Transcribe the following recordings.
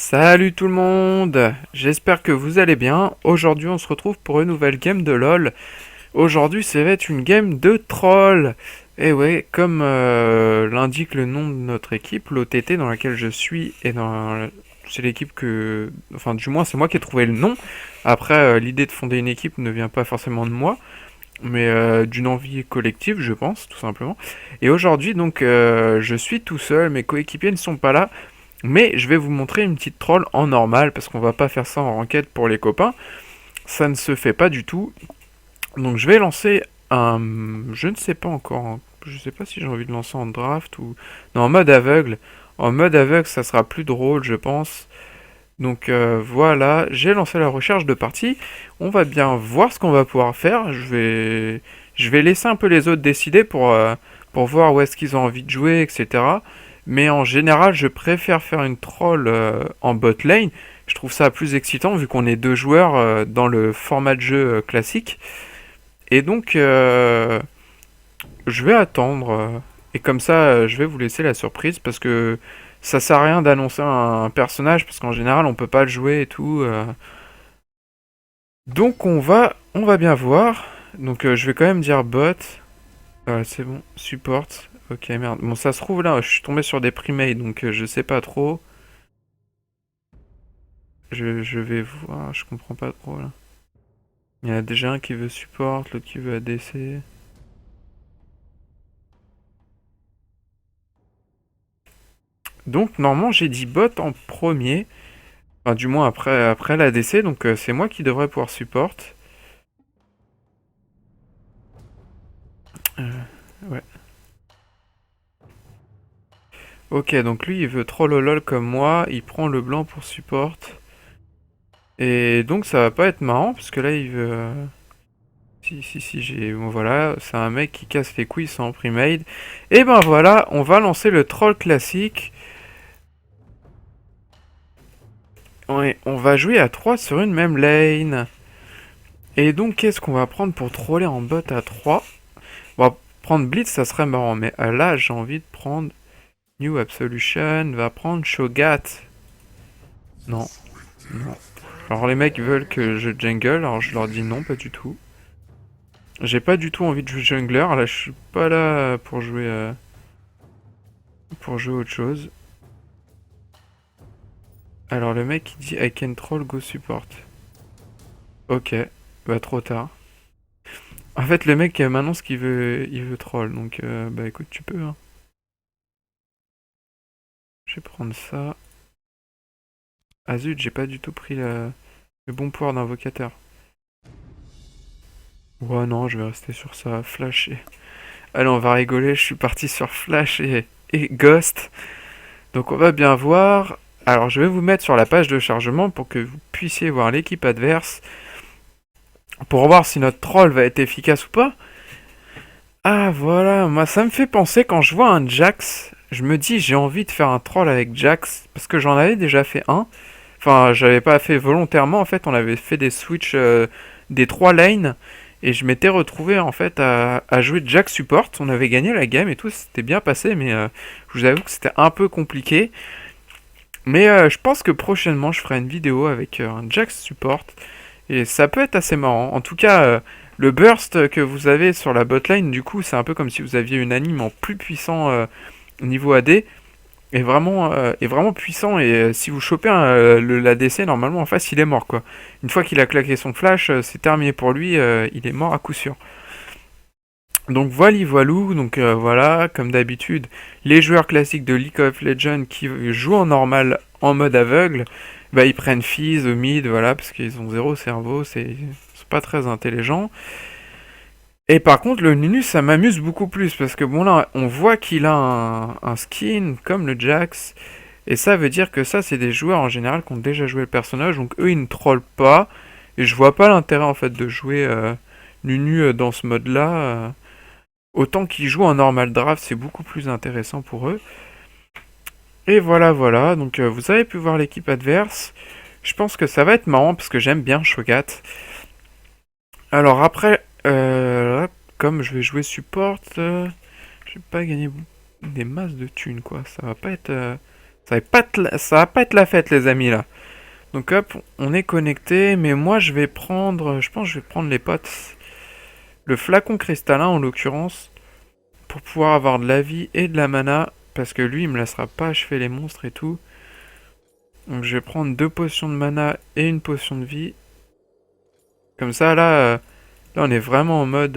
Salut tout le monde, j'espère que vous allez bien. Aujourd'hui on se retrouve pour une nouvelle game de LoL. Aujourd'hui ça va être une game de troll. Et ouais, comme l'indique le nom de notre équipe, l'OTT dans laquelle je suis et dans... C'est l'équipe que... Enfin du moins c'est moi qui ai trouvé le nom. Après l'idée de fonder une équipe ne vient pas forcément de moi, mais d'une envie collective je pense tout simplement. Et aujourd'hui donc je suis tout seul, mes coéquipiers ne sont pas là. Mais je vais vous montrer une petite troll en normal, parce qu'on va pas faire ça en ranked pour les copains. Ça ne se fait pas du tout. Donc je vais lancer un... Je ne sais pas encore. Je sais pas si j'ai envie de lancer en draft ou... Non, en mode aveugle. En mode aveugle, ça sera plus drôle, je pense. Donc voilà, j'ai lancé la recherche de partie. On va bien voir ce qu'on va pouvoir faire. Je vais laisser un peu les autres décider pour voir où est-ce qu'ils ont envie de jouer, etc. Mais en général, je préfère faire une troll en bot lane. Je trouve ça plus excitant vu qu'on est deux joueurs dans le format de jeu classique. Et donc, je vais attendre. Et comme ça, je vais vous laisser la surprise parce que ça sert à rien d'annoncer un personnage parce qu'en général, on peut pas le jouer et tout. Donc, on va bien voir. Donc, je vais quand même dire bot. C'est bon, support. Ok, merde. Bon, ça se trouve là, je suis tombé sur des premades, donc je sais pas trop. Je vais voir, je comprends pas trop là. Il y en a déjà un qui veut support, l'autre qui veut ADC. Donc, normalement, j'ai dit bot en premier. Enfin, du moins après l'ADC, donc c'est moi qui devrais pouvoir support. Euh, ouais. Ok, donc lui, il veut troll au lol comme moi, il prend le blanc pour support. Et donc, ça va pas être marrant, parce que là, il veut... Si, j'ai... Bon, voilà, c'est un mec qui casse les couilles sans pre-made. Et ben voilà, on va lancer le troll classique. Ouais, on va jouer à 3 sur une même lane. Et donc, qu'est-ce qu'on va prendre pour troller en bot à 3? On va prendre Blitz, ça serait marrant, mais là, j'ai envie de prendre New Absolution, va prendre Shogat. Non, non. Alors, les mecs veulent que je jungle, alors je leur dis non, pas du tout. J'ai pas du tout envie de jouer jungler, là, je suis pas là pour jouer autre chose. Alors, le mec, il dit I can troll, go support. Ok, bah trop tard. En fait, le mec m'annonce il veut troll, donc bah écoute, tu peux, hein. Je vais prendre ça. Ah zut, j'ai pas du tout pris le bon pouvoir d'invocateur. Ouais, non, je vais rester sur ça. Flash et... Allez, on va rigoler, je suis parti sur Flash et Ghost. Donc on va bien voir. Alors je vais vous mettre sur la page de chargement pour que vous puissiez voir l'équipe adverse. Pour voir si notre troll va être efficace ou pas. Ah voilà, moi ça me fait penser quand je vois un Jax. Je me dis j'ai envie de faire un troll avec Jax. Parce que j'en avais déjà fait un. Enfin, j'avais pas fait volontairement, en fait, on avait fait des switches des 3 lanes, et je m'étais retrouvé, en fait, à jouer Jack Support. On avait gagné la game et tout, c'était bien passé, mais je vous avoue que c'était un peu compliqué. Mais je pense que prochainement, je ferai une vidéo avec un Jack Support, et ça peut être assez marrant. En tout cas, le burst que vous avez sur la botlane, du coup, c'est un peu comme si vous aviez une anime en plus puissant niveau AD, est vraiment puissant et si vous chopez l'ADC normalement en face il est mort quoi. Une fois qu'il a claqué son flash c'est terminé pour lui, il est mort à coup sûr. Donc voilà voilou, donc voilà comme d'habitude les joueurs classiques de League of Legends qui jouent en normal en mode aveugle, bah ils prennent Fizz au mid voilà parce qu'ils ont zéro cerveau, c'est pas très intelligent. Et par contre, le Nunu, ça m'amuse beaucoup plus, parce que bon là, on voit qu'il a un skin comme le Jax, et ça veut dire que ça, c'est des joueurs en général qui ont déjà joué le personnage, donc eux, ils ne trollent pas, et je vois pas l'intérêt en fait de jouer Nunu dans ce mode-là. Autant qu'ils jouent en normal draft, c'est beaucoup plus intéressant pour eux. Et voilà, voilà, donc vous avez pu voir l'équipe adverse. Je pense que ça va être marrant, parce que j'aime bien Shogat. Alors après, comme je vais jouer support, je vais pas gagner des masses de thunes quoi. Ça va pas être la fête, les amis, là. Donc hop, on est connecté, mais moi je vais prendre, je pense que je vais prendre les potes. Le flacon cristallin en l'occurrence, pour pouvoir avoir de la vie et de la mana, parce que lui il me laissera pas achever les monstres et tout. Donc je vais prendre 2 potions de mana et une potion de vie. Comme ça là on est vraiment en mode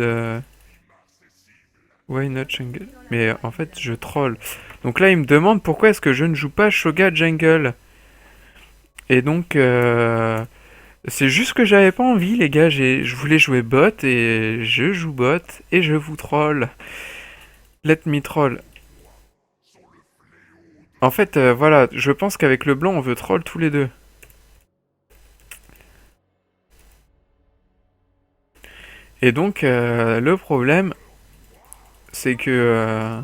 why not jungle. Mais en fait je troll. Donc là il me demande pourquoi est-ce que je ne joue pas Shoga jungle. Et donc c'est juste que j'avais pas envie, les gars. Je voulais jouer bot et je joue bot et je vous troll. Let me troll. En fait, voilà, je pense qu'avec le blanc, on veut troll tous les deux. Et donc, le problème, c'est que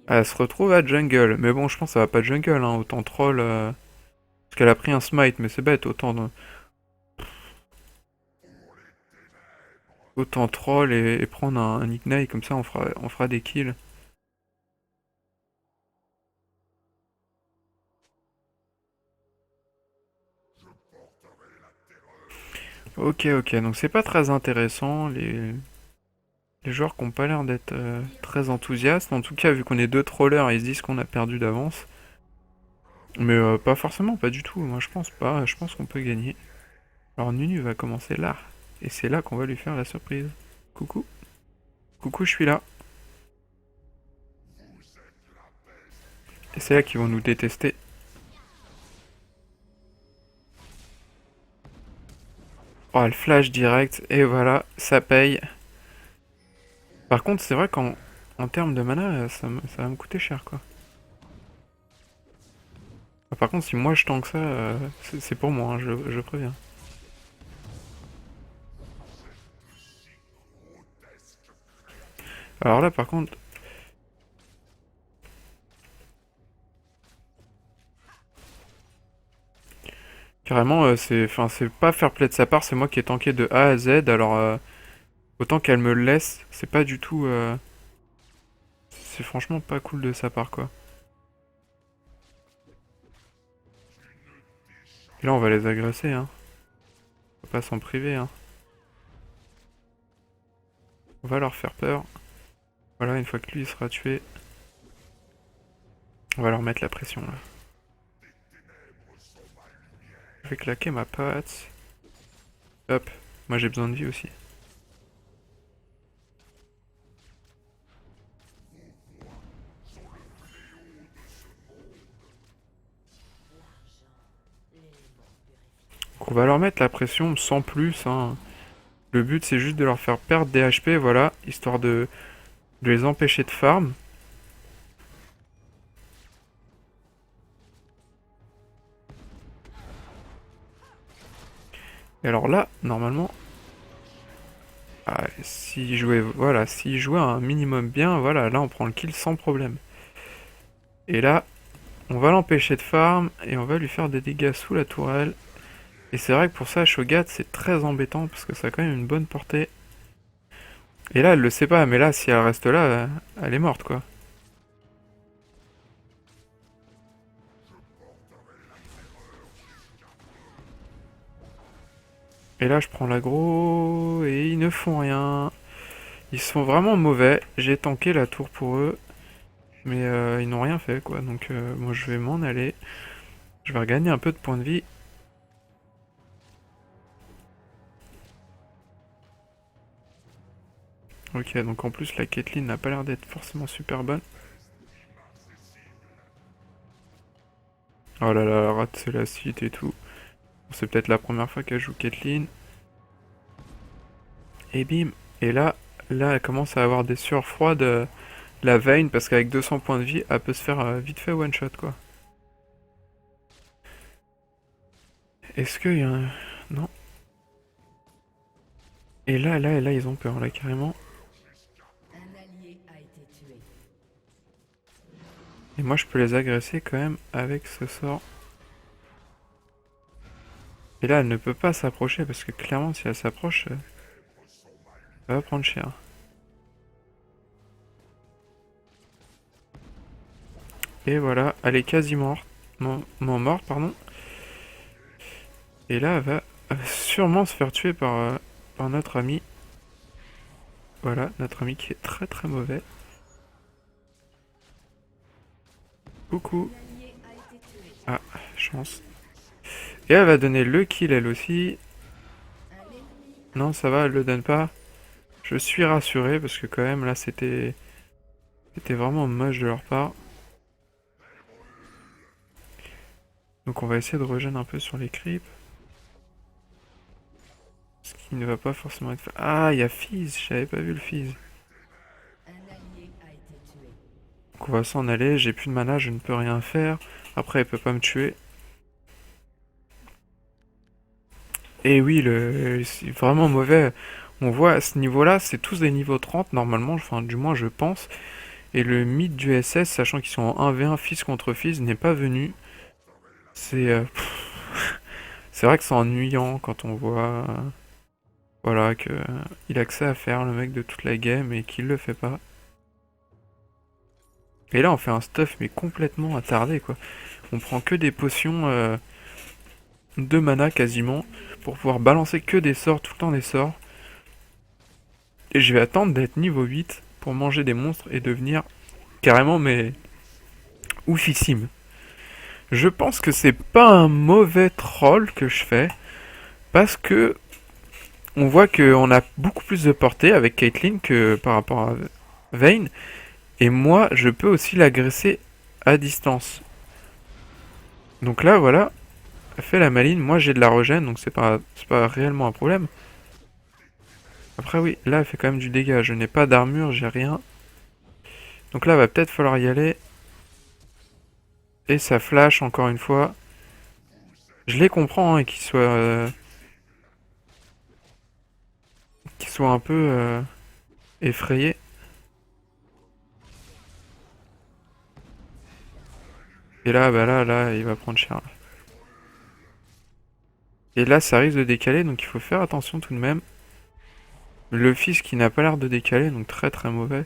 elle se retrouve à jungle. Mais bon, je pense que ça va pas jungle, hein. Autant troll. Parce qu'elle a pris un smite, mais c'est bête, autant troll et prendre un ignite, comme ça on fera des kills. Ok, ok, donc c'est pas très intéressant. Les joueurs qui ont pas l'air d'être très enthousiastes. En tout cas, vu qu'on est deux trollers, ils se disent qu'on a perdu d'avance. Mais pas forcément, pas du tout. Moi, je pense pas. Je pense qu'on peut gagner. Alors, Nunu va commencer là. Et c'est là qu'on va lui faire la surprise. Coucou. Coucou, je suis là. Et c'est là qu'ils vont nous détester. Oh, le flash direct. Et voilà, ça paye. Par contre, c'est vrai qu'en termes de mana, ça va me coûter cher, quoi. Ah, par contre, si moi je tank ça, c'est pour moi, hein, je préviens. Alors là, par contre, carrément, c'est pas fair play de sa part, c'est moi qui ai tanké de A à Z, alors autant qu'elle me le laisse, c'est pas du tout, c'est franchement pas cool de sa part, quoi. Et là, on va les agresser, hein. Faut pas s'en priver, hein. On va leur faire peur. Voilà, une fois que lui il sera tué, on va leur mettre la pression, là. Je vais claquer ma patte. Hop, moi j'ai besoin de vie aussi. Donc on va leur mettre la pression sans plus, hein. Le but c'est juste de leur faire perdre des HP, voilà, histoire de les empêcher de farm. Et alors là, normalement, s'il jouait, voilà, s'il jouait un minimum bien, voilà, là on prend le kill sans problème. Et là, on va l'empêcher de farm et on va lui faire des dégâts sous la tourelle. Et c'est vrai que pour ça, Shogat c'est très embêtant parce que ça a quand même une bonne portée. Et là, elle le sait pas, mais là, si elle reste là, elle est morte, quoi. Et là, je prends l'aggro et ils ne font rien. Ils sont vraiment mauvais. J'ai tanké la tour pour eux, mais ils n'ont rien fait, quoi. Donc moi, je vais m'en aller. Je vais regagner un peu de points de vie. Ok, donc en plus, la Caitlyn n'a pas l'air d'être forcément super bonne. Oh là là, rate c'est la suite et tout. Bon, c'est peut-être la première fois qu'elle joue Caitlyn. Et bim. Et là, elle commence à avoir des sueurs froides. La Vayne, parce qu'avec 200 points de vie, elle peut se faire vite fait one shot, quoi. Est-ce qu'il y a un... Non. Et là, ils ont peur, là, carrément. Et moi, je peux les agresser quand même avec ce sort. Et là, elle ne peut pas s'approcher, parce que clairement, si elle s'approche, elle va prendre cher. Et voilà, elle est quasi morte. Morte, pardon. Et là, elle va sûrement se faire tuer par notre ami. Voilà, notre ami qui est très très mauvais. Coucou. Ah, chance. Et elle va donner le kill elle aussi. Non, ça va, elle le donne pas. Je suis rassuré parce que quand même là c'était vraiment moche de leur part. Donc on va essayer de regen un peu sur les creeps. Ce qui ne va pas forcément être... Ah, il y a Fizz, j'avais pas vu le Fizz. Donc on va s'en aller, j'ai plus de mana, je ne peux rien faire. Après elle peut pas me tuer. Et oui, c'est vraiment mauvais. On voit à ce niveau-là, c'est tous des niveaux 30 normalement, enfin du moins je pense. Et le mythe du SS, sachant qu'ils sont en 1v1 Fizz contre Fizz, n'est pas venu. C'est c'est vrai que c'est ennuyant quand on voit voilà que il a que ça à faire le mec de toute la game et qu'il le fait pas. Et là on fait un stuff mais complètement attardé quoi. On prend que des potions de mana quasiment pour pouvoir balancer que des sorts, tout le temps des sorts. Et je vais attendre d'être niveau 8 pour manger des monstres et devenir carrément mais oufissime. Je pense que c'est pas un mauvais troll que je fais parce que on voit qu'on a beaucoup plus de portée avec Caitlyn que par rapport à Vayne. Et moi, je peux aussi l'agresser à distance. Donc là, voilà, elle fait la maline. Moi, j'ai de la regen, donc c'est pas réellement un problème. Après, oui, là, elle fait quand même du dégât. Je n'ai pas d'armure, j'ai rien. Donc là, va peut-être falloir y aller. Et ça flash encore une fois. Je les comprends, hein, qu'ils soient un peu effrayés. Et là, bah là, il va prendre cher. Là. Et là, ça risque de décaler, donc il faut faire attention tout de même. Le fils qui n'a pas l'air de décaler, donc très très mauvais.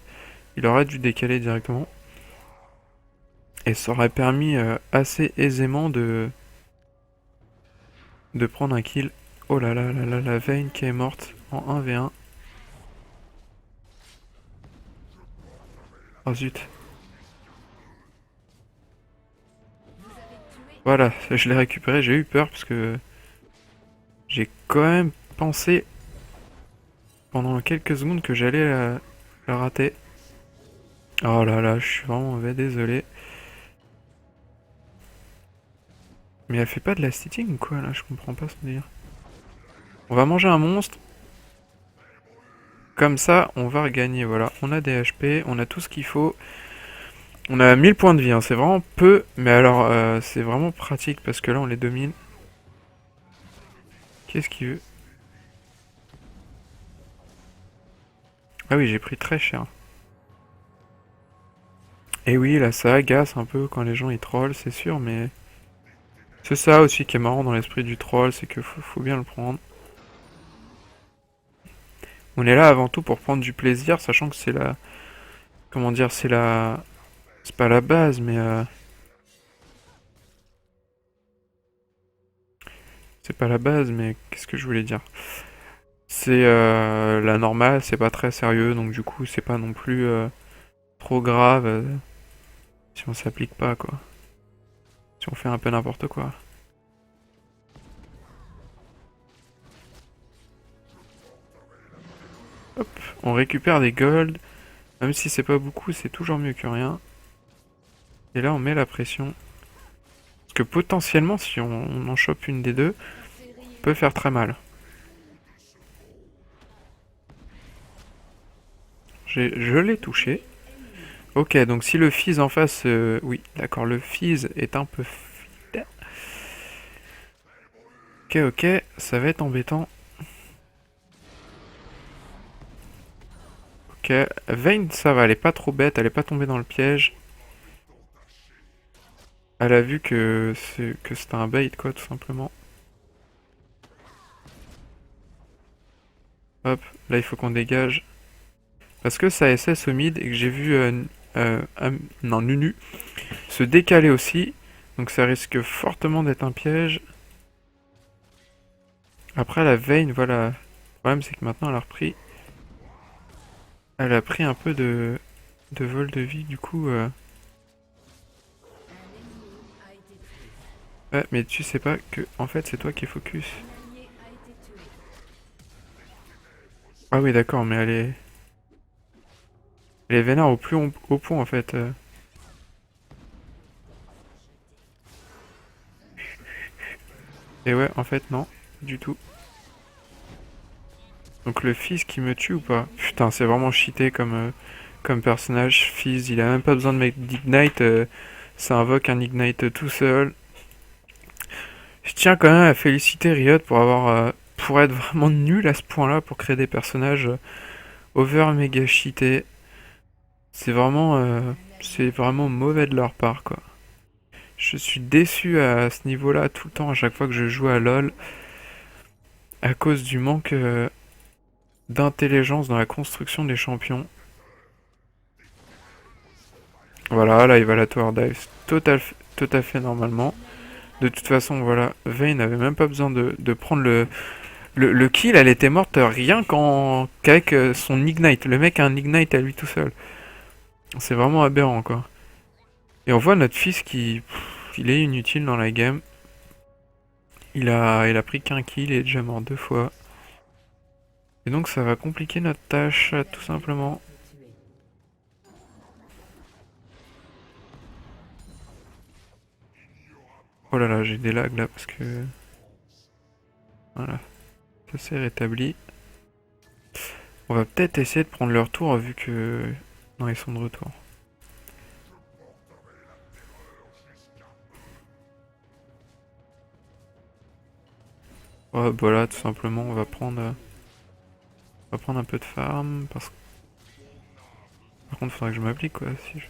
Il aurait dû décaler directement. Et ça aurait permis assez aisément de prendre un kill. Oh là là là là, la Vayne qui est morte en 1v1. Oh zut. Voilà, je l'ai récupéré, j'ai eu peur parce que j'ai quand même pensé pendant quelques secondes que j'allais la rater. Oh là là, je suis vraiment mauvais, désolé. Mais elle fait pas de la stitching ou quoi là, je comprends pas ce délire. On va manger un monstre. Comme ça, on va regagner, voilà. On a des HP, on a tout ce qu'il faut. On a 1000 points de vie, hein. C'est vraiment peu, mais alors c'est vraiment pratique parce que là on les domine. Qu'est-ce qu'il veut? Ah oui, j'ai pris très cher. Et oui, là ça agace un peu quand les gens ils trollent, c'est sûr, mais... C'est ça aussi qui est marrant dans l'esprit du troll, c'est que faut bien le prendre. On est là avant tout pour prendre du plaisir, sachant que c'est la... Comment dire, c'est la... C'est pas la base, mais... C'est pas la base, mais qu'est-ce que je voulais dire? C'est la normale, c'est pas très sérieux, donc du coup c'est pas non plus trop grave si on s'applique pas quoi. Si on fait un peu n'importe quoi. Hop, on récupère des golds. Même si c'est pas beaucoup, c'est toujours mieux que rien. Et là on met la pression. Parce que potentiellement si on en chope une des deux, on peut faire très mal. Je l'ai touché. Ok, donc si le Fizz en face... oui, d'accord, le Fizz est un peu... Ok, ça va être embêtant. Ok, Vayne, ça va, elle est pas trop bête, elle est pas tombée dans le piège. Elle a vu que c'était un bait, quoi, tout simplement. Hop, là il faut qu'on dégage. Parce que ça SS au mid et que j'ai vu... non, Nunu se décaler aussi. Donc ça risque fortement d'être un piège. Après la Vayne, voilà. Le problème c'est que maintenant elle a repris. Elle a pris un peu de vol de vie du coup. Ouais, mais tu sais pas que en fait c'est toi qui es focus. Ah oui d'accord, mais elle est vénère au plus haut point en fait. Et ouais, en fait non, du tout. Donc le fils qui me tue ou pas? Putain, c'est vraiment cheaté comme personnage. Fizz, il a même pas besoin de mettre d'ignite. Ça invoque un ignite tout seul. Je tiens quand même à féliciter Riot pour être vraiment nul à ce point-là pour créer des personnages over méga cheatés. C'est vraiment mauvais de leur part quoi. Je suis déçu à ce niveau-là tout le temps à chaque fois que je joue à LoL à cause du manque d'intelligence dans la construction des champions. Voilà, là il va la tower dive tout à fait normalement. De toute façon, voilà, Vayne n'avait même pas besoin de prendre le kill, elle était morte rien qu'avec son ignite. Le mec a un ignite à lui tout seul. C'est vraiment aberrant quoi. Et on voit notre fils il est inutile dans la game. Il a pris qu'un kill, il est déjà mort 2 fois. Et donc ça va compliquer notre tâche, tout simplement. Oh là là, j'ai des lags là parce que... Voilà, ça s'est rétabli. On va peut-être essayer de prendre leur tour vu que... Non, ils sont de retour. Ouais, voilà, tout simplement, on va prendre un peu de farm parce que... Par contre, faudrait que je m'applique quoi. Si je...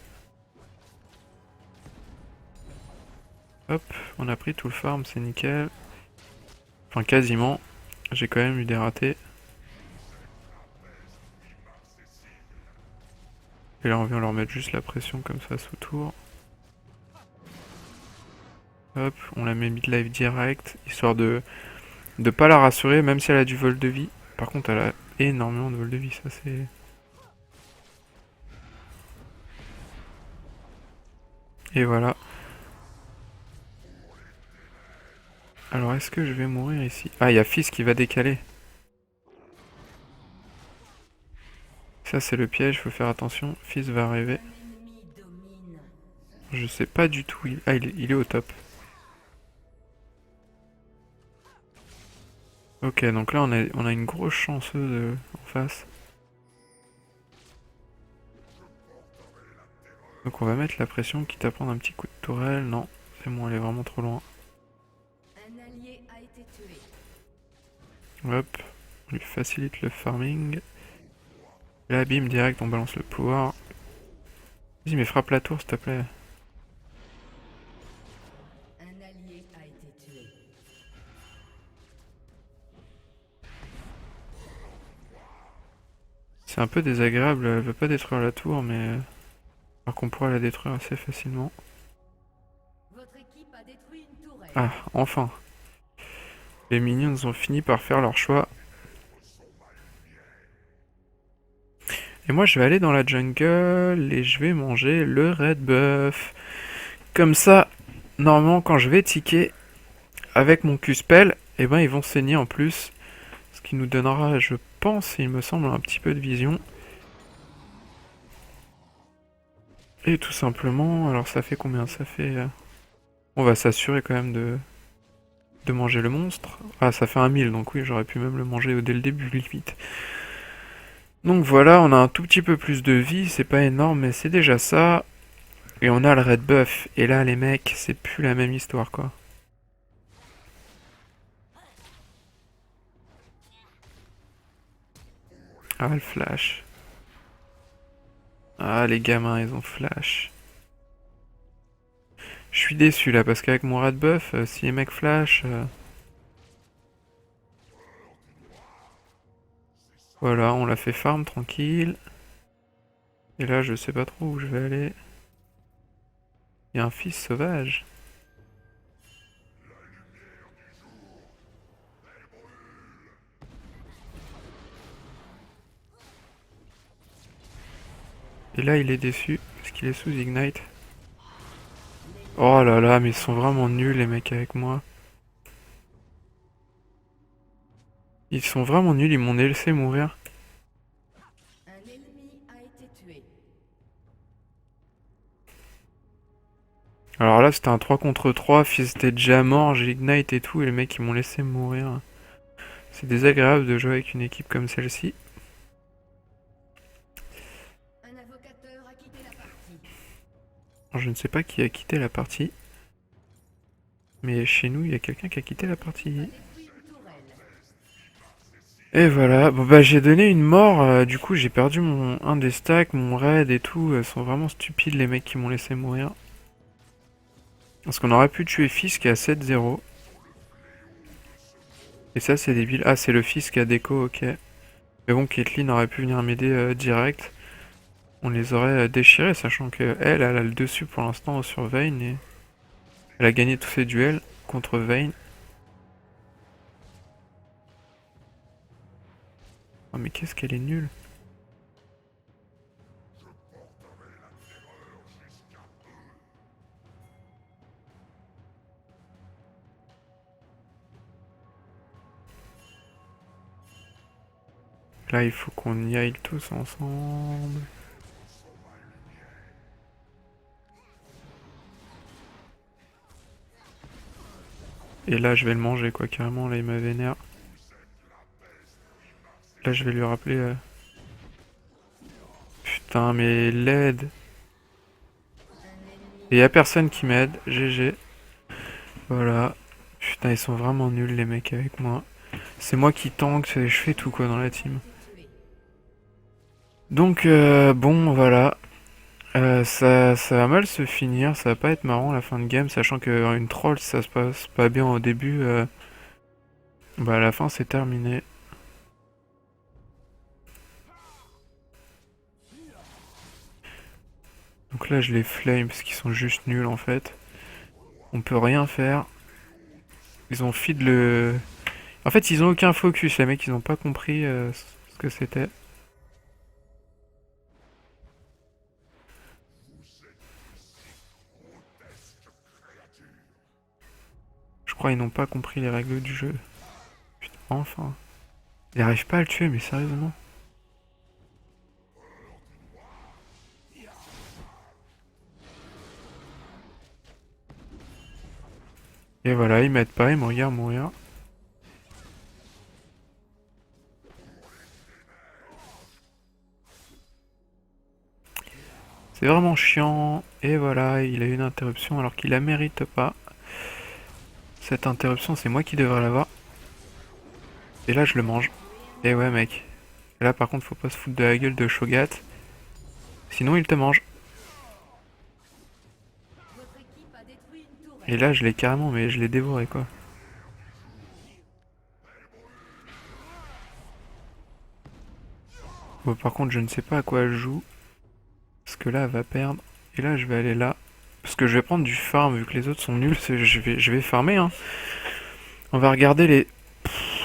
Hop, on a pris tout le farm, c'est nickel. Enfin, quasiment. J'ai quand même eu des ratés. Et là, on vient leur mettre juste la pression comme ça sous tour. Hop, on la met mid-life direct, histoire de pas la rassurer, même si elle a du vol de vie. Par contre, elle a énormément de vol de vie, ça c'est... Et voilà. Alors, est-ce que je vais mourir ici? Ah, il y a Fizz qui va décaler. Ça, c'est le piège, faut faire attention. Fizz va arriver. Je sais pas du tout. Ah, il est au top. Ok, donc là, on a une grosse chanceuse en face. Donc on va mettre la pression, quitte à prendre un petit coup de tourelle. Non, c'est bon, elle est vraiment trop loin. Hop, on lui facilite le farming. Là, bim, direct, on balance le pouvoir. Vas-y, mais frappe la tour, s'il te plaît. C'est un peu désagréable, elle veut pas détruire la tour, mais... Alors qu'on pourrait la détruire assez facilement. Ah, enfin. Les minions ont fini par faire leur choix. Et moi, je vais aller dans la jungle et je vais manger le red buff. Comme ça, normalement, quand je vais ticker avec mon Q-spell, eh ben, ils vont saigner en plus. Ce qui nous donnera, je pense, il me semble, un petit peu de vision. Et tout simplement, alors ça fait combien? Ça fait... On va s'assurer quand même de manger le monstre. Ah, ça fait 1000, donc oui, j'aurais pu même le manger dès le début, limite. Donc voilà, on a un tout petit peu plus de vie, c'est pas énorme, mais c'est déjà ça. Et on a le red buff. Et là, les mecs, c'est plus la même histoire, quoi. Ah, le flash. Ah, les gamins, ils ont flash. Je suis déçu, là, parce qu'avec mon red buff, si les mecs flash... Voilà, on l'a fait farm, tranquille. Et là, je sais pas trop où je vais aller. Il y a un fils sauvage. Et là, il est déçu, parce qu'il est sous Ignite. Oh là là, mais ils sont vraiment nuls, les mecs, avec moi. Ils sont vraiment nuls, ils m'ont laissé mourir. Un ennemi a été tué. Alors là, c'était un 3 contre 3, fils était déjà mort, j'ai Ignite et tout, et les mecs, ils m'ont laissé mourir. C'est désagréable de jouer avec une équipe comme celle-ci. Un invocateur a quitté la partie. Je ne sais pas qui a quitté la partie. Mais chez nous, il y a quelqu'un qui a quitté la partie. Détruit une tourelle. Et voilà, bon bah j'ai donné une mort, du coup j'ai perdu un des stacks, mon raid et tout, sont vraiment stupides les mecs qui m'ont laissé mourir. Parce qu'on aurait pu tuer Fils qui est à 7-0. Et ça c'est débile. Ah c'est le Fils qui a déco, ok. Mais bon, Caitlyn aurait pu venir m'aider direct. On les aurait déchirés, sachant que elle a le dessus pour l'instant sur Vayne et elle a gagné tous ses duels contre Vayne. Oh mais qu'est-ce qu'elle est nulle. Là il faut qu'on y aille tous ensemble. Et là je vais le manger quoi, carrément, là il m'a vénère. Là je vais lui rappeler... Putain mais l'aide. Et y a personne qui m'aide, GG. Voilà. Putain ils sont vraiment nuls les mecs avec moi. C'est moi qui tank, je fais tout quoi dans la team. Donc bon voilà. Ça va mal se finir, ça va pas être marrant la fin de game, sachant que une troll si ça se passe pas bien au début, bah à la fin c'est terminé. Donc là je les flame parce qu'ils sont juste nuls en fait. On peut rien faire. Ils ont feed le... En fait ils ont aucun focus, les mecs ils ont pas compris ce que c'était. Je crois qu'ils n'ont pas compris les règles du jeu. Putain, enfin. Ils arrivent pas à le tuer mais sérieusement. Et voilà, ils m'aident pas, ils me regardent mourir. C'est vraiment chiant. Et voilà, il a eu une interruption alors qu'il la mérite pas. Cette interruption, c'est moi qui devrais l'avoir. Et là, je le mange. Et ouais, mec. Là, par contre, faut pas se foutre de la gueule de Shogat. Sinon, il te mange. Votre équipe a détruit une tourelle. Et là, je l'ai carrément, mais je l'ai dévoré, quoi. Bon, par contre, je ne sais pas à quoi elle joue. Parce que là, elle va perdre. Et là, je vais aller là. Parce que je vais prendre du farm, vu que les autres sont nuls. Je vais farmer, hein. On va regarder les...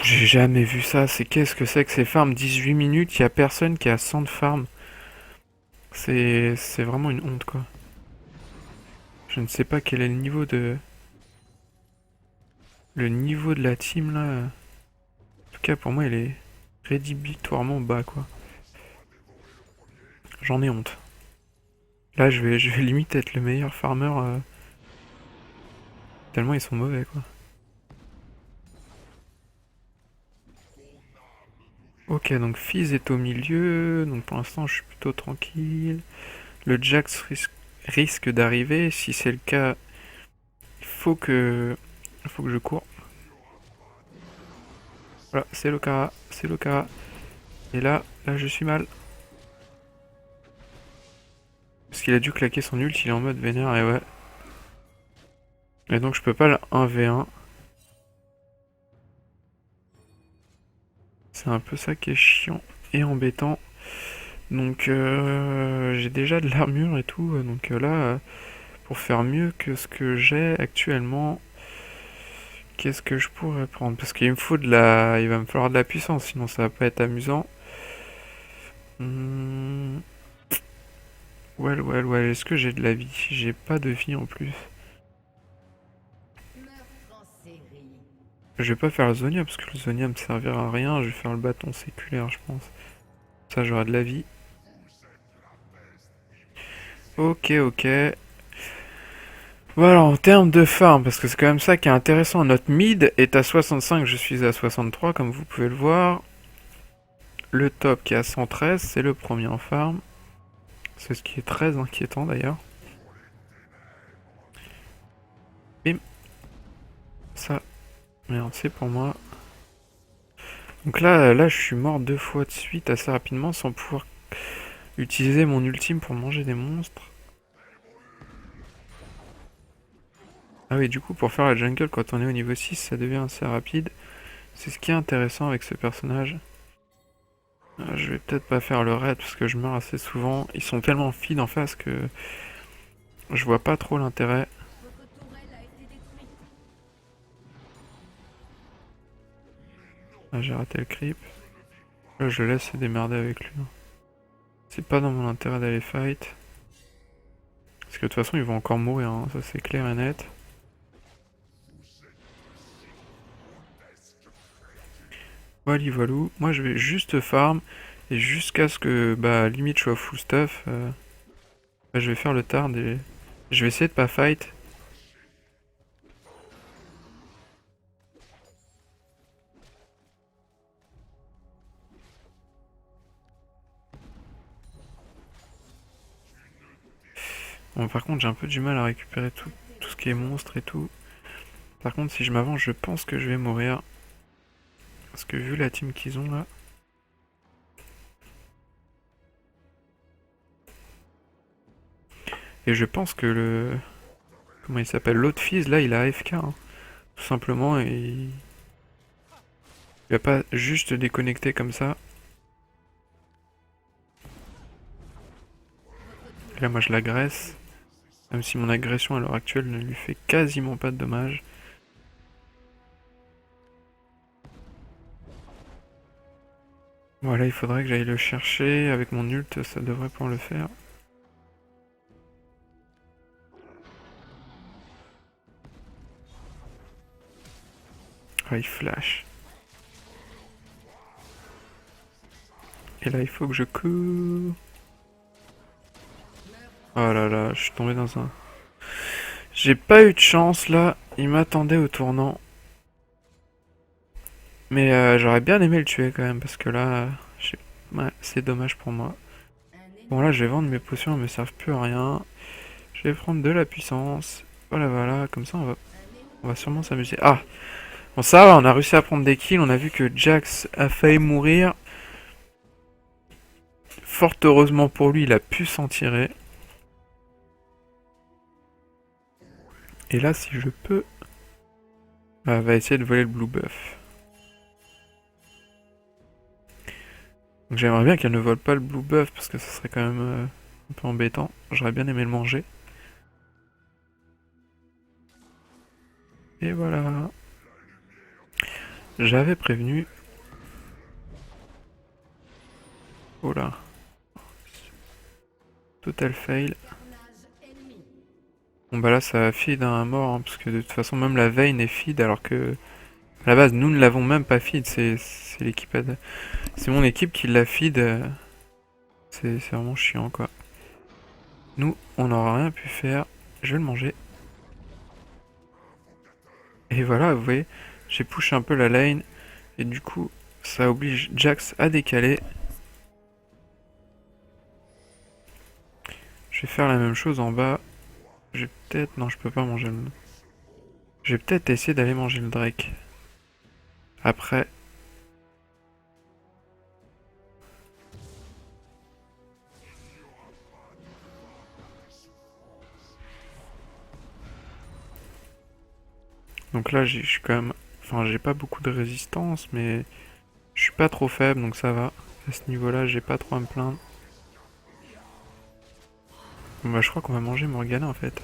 J'ai jamais vu ça. Qu'est-ce que c'est que ces farms? 18 minutes, il y a personne qui a 100 de farm. C'est vraiment une honte, quoi. Je ne sais pas quel est le niveau de... Le niveau de la team, là. En tout cas, pour moi, il est rédhibitoirement bas, quoi. J'en ai honte. Là, je vais limite être le meilleur farmer. Tellement ils sont mauvais, quoi. Ok, donc Fizz est au milieu. Donc pour l'instant, je suis plutôt tranquille. Le Jax risque d'arriver. Si c'est le cas, il faut que je cours. Voilà, c'est le Kara. C'est le Kara. Et là, je suis mal. Parce qu'il a dû claquer son ult, il est en mode vénère, et ouais. Et donc je peux pas le 1v1. C'est un peu ça qui est chiant et embêtant. Donc j'ai déjà de l'armure et tout. Donc là, pour faire mieux que ce que j'ai actuellement. Qu'est-ce que je pourrais prendre? Parce qu'il me faut de la... Il va me falloir de la puissance, sinon ça va pas être amusant. Hmm. Ouais. Est-ce que j'ai de la vie? J'ai pas de vie en plus. Meurtre en série. Je vais pas faire le Zonia parce que le Zonia me servira à rien. Je vais faire le bâton séculaire, je pense. Ça, j'aurai de la vie. Ok. Voilà, en termes de farm, parce que c'est quand même ça qui est intéressant. Notre mid est à 65, je suis à 63, comme vous pouvez le voir. Le top qui est à 113, c'est le premier en farm. C'est ce qui est très inquiétant d'ailleurs. Bim. Ça, merde, c'est pour moi. Donc là, je suis mort 2 fois de suite assez rapidement sans pouvoir utiliser mon ultime pour manger des monstres. Ah oui, du coup, pour faire la jungle, quand on est au niveau 6, ça devient assez rapide. C'est ce qui est intéressant avec ce personnage. Je vais peut-être pas faire le raid parce que je meurs assez souvent. Ils sont tellement feed en face que je vois pas trop l'intérêt. Votre tourelle a été détruite. Ah, j'ai raté le creep. Là, je laisse se démerder avec lui. C'est pas dans mon intérêt d'aller fight. Parce que de toute façon, ils vont encore mourir, hein. Ça c'est clair et net. Voilou. Moi, je vais juste farm. Et jusqu'à ce que, bah, limite, je sois full stuff. Bah, je vais faire le tard et je vais essayer de pas fight. Bon, par contre, j'ai un peu du mal à récupérer tout ce qui est monstre et tout. Par contre, si je m'avance, je pense que je vais mourir. Parce que vu la team qu'ils ont là... Et je pense que le... Comment il s'appelle? L'autre fils, là, il a AFK, hein. Tout simplement, et... Il va pas juste déconnecter comme ça. Et là, moi, je l'agresse. Même si mon agression à l'heure actuelle ne lui fait quasiment pas de dommages. Voilà, il faudrait que j'aille le chercher. Avec mon ult, ça devrait pouvoir le faire. Ah, il flash. Et là, il faut que je cours. Oh là là, je suis tombé dans un... J'ai pas eu de chance, là. Il m'attendait au tournant. Mais j'aurais bien aimé le tuer, quand même, parce que là... Ouais, c'est dommage pour moi. Bon, là, je vais vendre mes potions, elles me servent plus à rien. Je vais prendre de la puissance. Voilà, comme ça, on va sûrement s'amuser. Ah! Bon, ça va, on a réussi à prendre des kills. On a vu que Jax a failli mourir. Fort heureusement pour lui, il a pu s'en tirer. Et là, si je peux... on va essayer de voler le blue buff. Donc j'aimerais bien qu'elle ne vole pas le blue buff, parce que ça serait quand même un peu embêtant. J'aurais bien aimé le manger. Et voilà. J'avais prévenu. Oh là. Total fail. Bon bah là ça feed à un mort, hein, parce que de toute façon même la Vayne est feed alors que... À la base nous ne l'avons même pas feed, c'est l'équipe... C'est mon équipe qui l'a feed. C'est vraiment chiant quoi. Nous on n'aura rien pu faire. Je vais le manger. Et voilà, vous voyez, j'ai push un peu la lane. Et du coup, ça oblige Jax à décaler. Je vais faire la même chose en bas. Je vais peut-être... Non, je peux pas manger le... Je vais peut-être essayer d'aller manger le Drake. Après. Donc là, je suis quand même... Enfin, j'ai pas beaucoup de résistance, mais... Je suis pas trop faible, donc ça va. À ce niveau-là, j'ai pas trop à me plaindre. Bon bah, je crois qu'on va manger Morgana, en fait.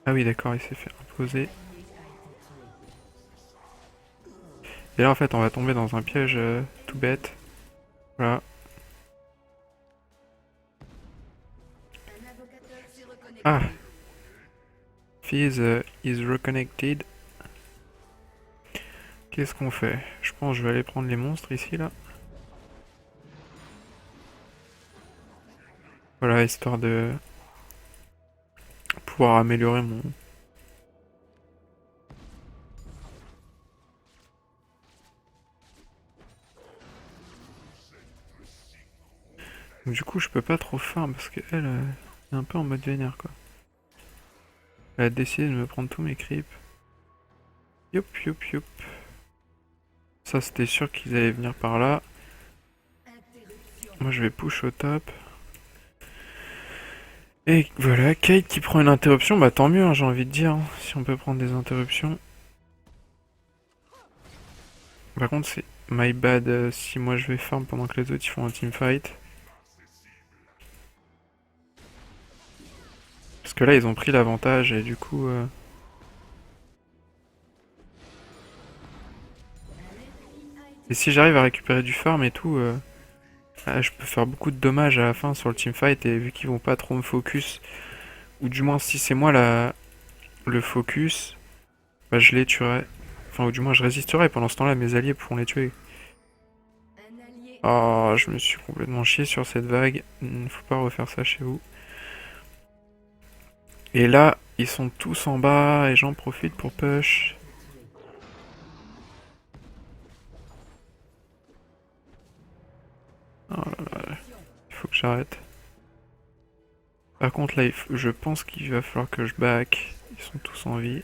Ah oui, d'accord, il s'est fait imposer. Et là, en fait, on va tomber dans un piège tout bête. Voilà. Un invocateur s'est Ah, reconnecté. Fizz is reconnected. Qu'est-ce qu'on fait? Je pense que je vais aller prendre les monstres ici, là. Voilà, histoire de pouvoir améliorer mon... Donc, du coup, je peux pas trop farm parce qu'elle est un peu en mode vénère, quoi. Elle a décidé de me prendre tous mes creeps. Youp, youp, youp. Ça, c'était sûr qu'ils allaient venir par là. Interruption. Moi, je vais push au top. Et voilà, Kate qui prend une interruption, bah tant mieux, hein, j'ai envie de dire, hein, si on peut prendre des interruptions. Par contre, c'est my bad si moi je vais farm pendant que les autres ils font un teamfight. Parce que là, ils ont pris l'avantage et du coup... Et si j'arrive à récupérer du farm et tout, je peux faire beaucoup de dommages à la fin sur le teamfight et vu qu'ils vont pas trop me focus, ou du moins si c'est moi le focus, bah je les tuerai. Enfin, ou du moins je résisterai, pendant ce temps-là mes alliés pourront les tuer. Un allié a Oh, été je me suis complètement chié sur cette vague. Faut pas refaire ça chez vous. Et là, ils sont tous en bas et j'en profite pour push. Oh là là, il faut que j'arrête. Par contre, là, je pense qu'il va falloir que je back. Ils sont tous en vie.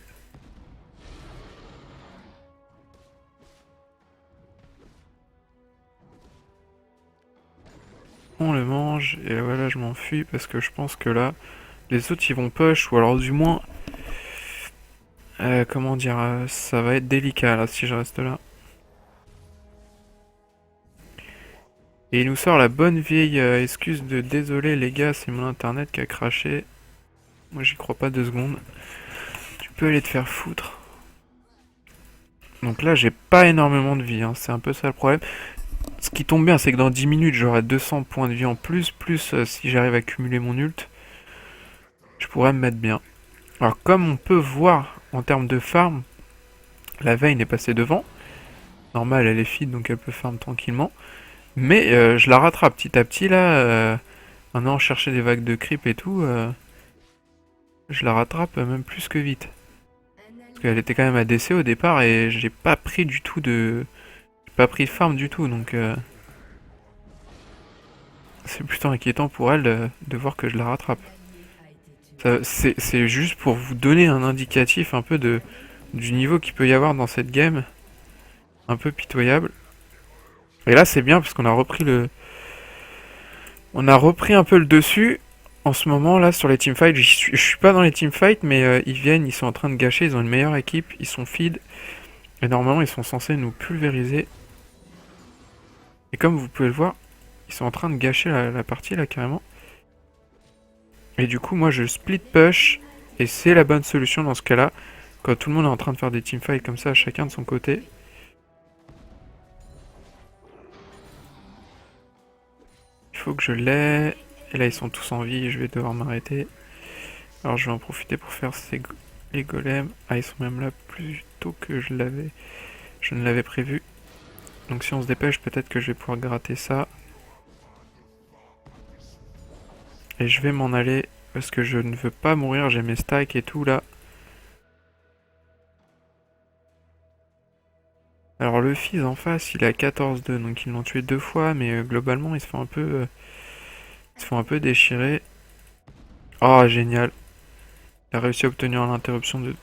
On le mange et voilà, je m'enfuis parce que je pense que là, les autres ils vont push ou alors du moins, comment dire, ça va être délicat là si je reste là. Et il nous sort la bonne vieille excuse de désolé les gars, c'est mon internet qui a craché. Moi j'y crois pas 2 secondes. Tu peux aller te faire foutre. Donc là j'ai pas énormément de vie, hein, c'est un peu ça le problème. Ce qui tombe bien c'est que dans 10 minutes j'aurai 200 points de vie en plus, plus si j'arrive à cumuler mon ult, je pourrais me mettre bien. Alors comme on peut voir en termes de farm, la Vayne est passée devant. Normal elle est feed donc elle peut farm tranquillement. Mais je la rattrape petit à petit là. Maintenant chercher des vagues de creep et tout, je la rattrape même plus que vite. un Parce allié qu'elle était quand même à DC au départ et j'ai pas pris du tout de... J'ai pas pris de farm du tout donc... c'est plutôt inquiétant pour elle de voir que je la rattrape. a été tué. C'est juste pour vous donner un indicatif un peu du niveau qu'il peut y avoir dans cette game. Un peu pitoyable. Et là c'est bien parce qu'on a repris le... On a repris un peu le dessus. En ce moment là sur les teamfights, je suis pas dans les teamfights mais ils viennent, ils sont en train de gâcher, ils ont une meilleure équipe, ils sont feed. Et normalement ils sont censés nous pulvériser. Et comme vous pouvez le voir, ils sont en train de gâcher la partie là carrément. Et du coup moi je split push. Et c'est la bonne solution dans ce cas là. Quand tout le monde est en train de faire des teamfights comme ça, chacun de son côté. Il faut que je l'ai. Et là ils sont tous en vie, je vais devoir m'arrêter. Alors je vais en profiter pour faire les golems. Ah ils sont même là plus tôt que je ne l'avais prévu. Donc si on se dépêche, peut-être que je vais pouvoir gratter ça. Et je vais m'en aller parce que je ne veux pas mourir, j'ai mes stacks et tout là. Alors le Fizz en face, il a 14-2, donc ils l'ont tué 2 fois, mais globalement ils se font un peu déchirer. Oh génial. Il a réussi à obtenir l'interruption de...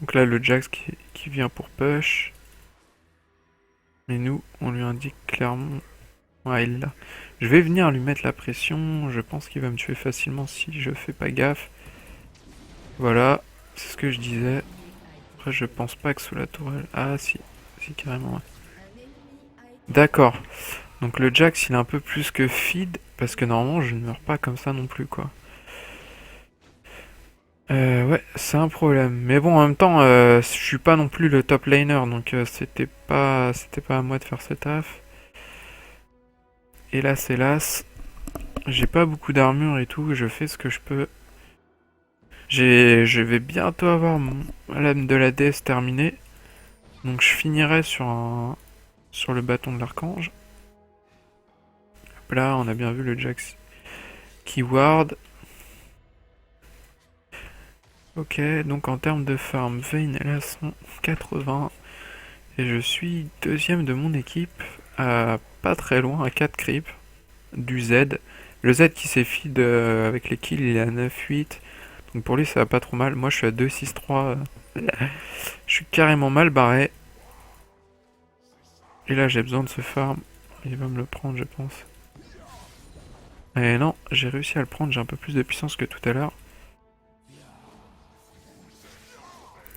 Donc là le Jax qui vient pour push. Mais nous, on lui indique clairement... Ouais, il l'a. Je vais venir lui mettre la pression. Je pense qu'il va me tuer facilement si je fais pas gaffe. Voilà, c'est ce que je disais. Après, je pense pas que sous la tourelle... Ah si, si carrément. Ouais. Un ennemi a D'accord. Donc le Jax, il est un peu plus que feed, parce que normalement, je ne meurs pas comme ça non plus, quoi. Ouais, c'est un problème. Mais bon, en même temps, je suis pas non plus le top laner, donc c'était pas à moi de faire ce taf. Hélas, j'ai pas beaucoup d'armure et tout, je fais ce que je peux. Je vais bientôt avoir mon lame de la déesse terminée, donc je finirai sur le bâton de l'archange. Hop là, on a bien vu le Jax keyword. Ok, donc en termes de farm, Vayne elle a 180 et je suis deuxième de mon équipe, à pas très loin, à 4 creeps du Z. Le Z qui s'est feed avec les kills, il est à 9-8, donc pour lui ça va pas trop mal. Moi je suis à 2-6-3, je suis carrément mal barré. Et là j'ai besoin de ce farm, il va me le prendre je pense. Et non, j'ai réussi à le prendre, j'ai un peu plus de puissance que tout à l'heure.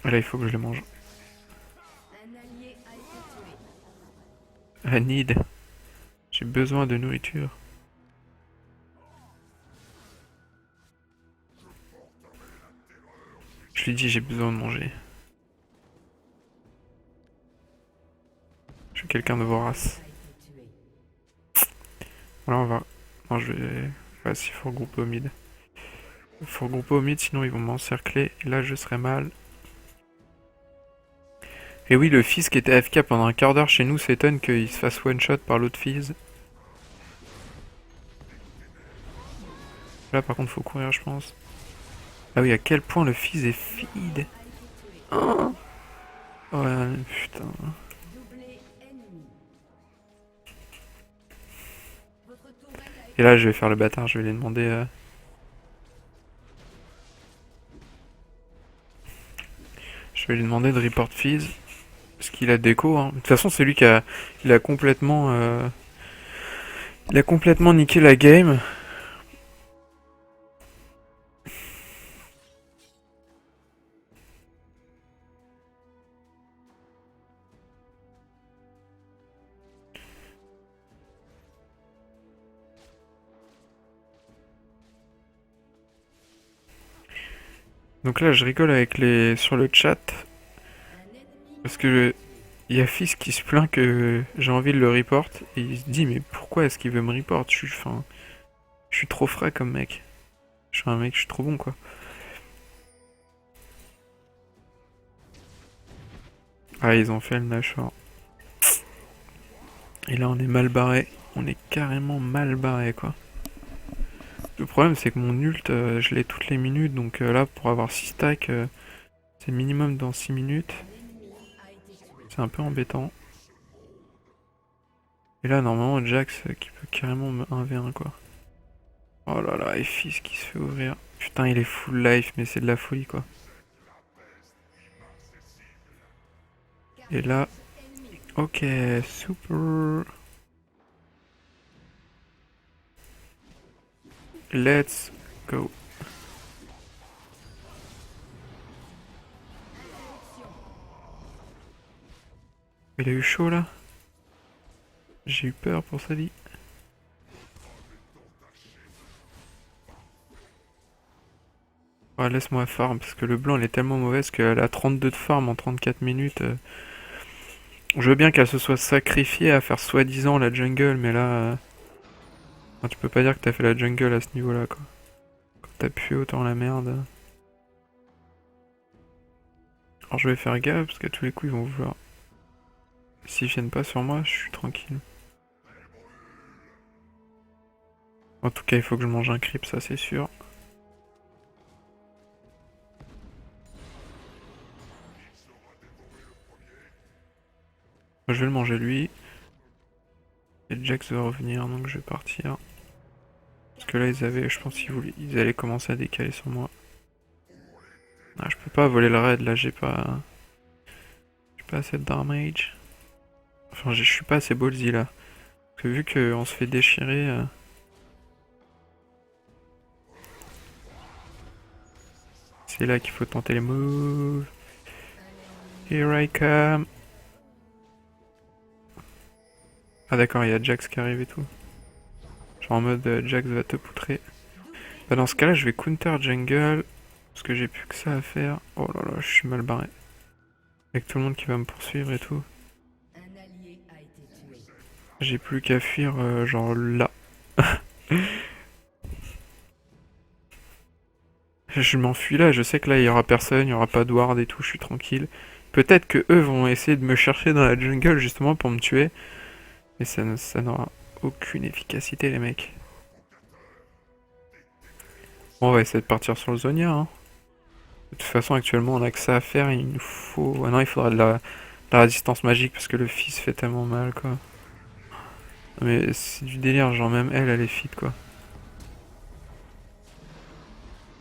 Et là il faut que je le mange. Un allié a été tué. I need, j'ai besoin de nourriture. Je lui dis j'ai besoin de manger. Je suis quelqu'un de vorace. A été tué. Voilà, on va. Non, je vais. Ouais, s'il faut regrouper au mid. Il faut regrouper au mid, sinon ils vont m'encercler. Et là, je serai mal. Et oui, le fils qui était AFK pendant un quart d'heure chez nous s'étonne qu'il se fasse one shot par l'autre fils. Là, par contre, faut courir, je pense. Ah oui, à quel point le fils est feed. A été tué. Oh ouais, putain. Doublé ennemi. Votre tourelle a Et été là, je vais détruite. faire le bâtard, je vais lui demander. Je vais lui demander de report fees. Parce qu'il a déco, hein. De toute façon, c'est lui qui a. Il a complètement. Il a complètement niqué la game. Donc là, je rigole avec les sur le chat Un ennemi parce a été que tué. il y a Fils qui se plaint que j'ai envie de le report et il se dit mais pourquoi est-ce qu'il veut me report? Je suis trop frais comme mec. Je suis un mec, je suis trop bon quoi. Ah, ils ont fait le Nashor. Et là, on est mal barré. On est carrément mal barré quoi. Le problème c'est que mon ult, je l'ai toutes les minutes donc là pour avoir 6 stacks, c'est minimum dans 6 minutes. Un ennemi a été tué. C'est un peu embêtant. Et là, normalement, Jax qui peut carrément me 1v1 quoi. Oh là là, et Fils qui se fait ouvrir. Putain, il est full life, mais c'est de la folie quoi. Et là, Carnage ennemi. ok, super. Let's go. Interruption. Il a eu chaud là. J'ai eu peur pour sa vie. Ouais, laisse-moi farm parce que le blanc elle est tellement mauvaise qu'elle a 32 de farm en 34 minutes. Je veux bien qu'elle se soit sacrifiée à faire soi-disant la jungle, mais là, enfin, tu peux pas dire que t'as fait la jungle à ce niveau-là quoi. Quand t'as pu autant la merde. Alors je vais faire gaffe parce qu'à tous les coups ils vont vouloir. S'ils viennent pas sur moi, je suis tranquille. En tout cas, il faut que je mange un creep, ça c'est sûr. Moi, je vais le manger lui. Et Jax va revenir, donc je vais partir. Parce que là, je pense ils allaient commencer à décaler sur moi. Ah, je peux pas voler le raid, là, j'ai pas assez de damage. Enfin, je suis pas assez ballsy là. Parce que vu qu'on se fait déchirer. C'est là qu'il faut tenter les moves. Un ennemi Here I come. Ah d'accord, il y a Jax qui arrive et tout. Genre en mode Jax va te poutrer. Bah dans ce cas-là, je vais counter jungle. Parce que j'ai plus que ça à faire. Oh là là, je suis mal barré. Avec tout le monde qui va me poursuivre et tout. Un allié a été tué. J'ai plus qu'à fuir genre là. Je m'enfuis là, je sais que là il y aura personne, il y aura pas de ward et tout, je suis tranquille. Peut-être que eux vont essayer de me chercher dans la jungle justement pour me tuer. Mais ça n'aura aucune efficacité les mecs. Bon, on va essayer de partir sur le Zonia, hein. De toute façon actuellement on a que ça à faire, il nous faut... Ah non, il faudra de la résistance magique parce que le fils fait tellement mal quoi. Non, mais c'est du délire, genre même elle est fit quoi.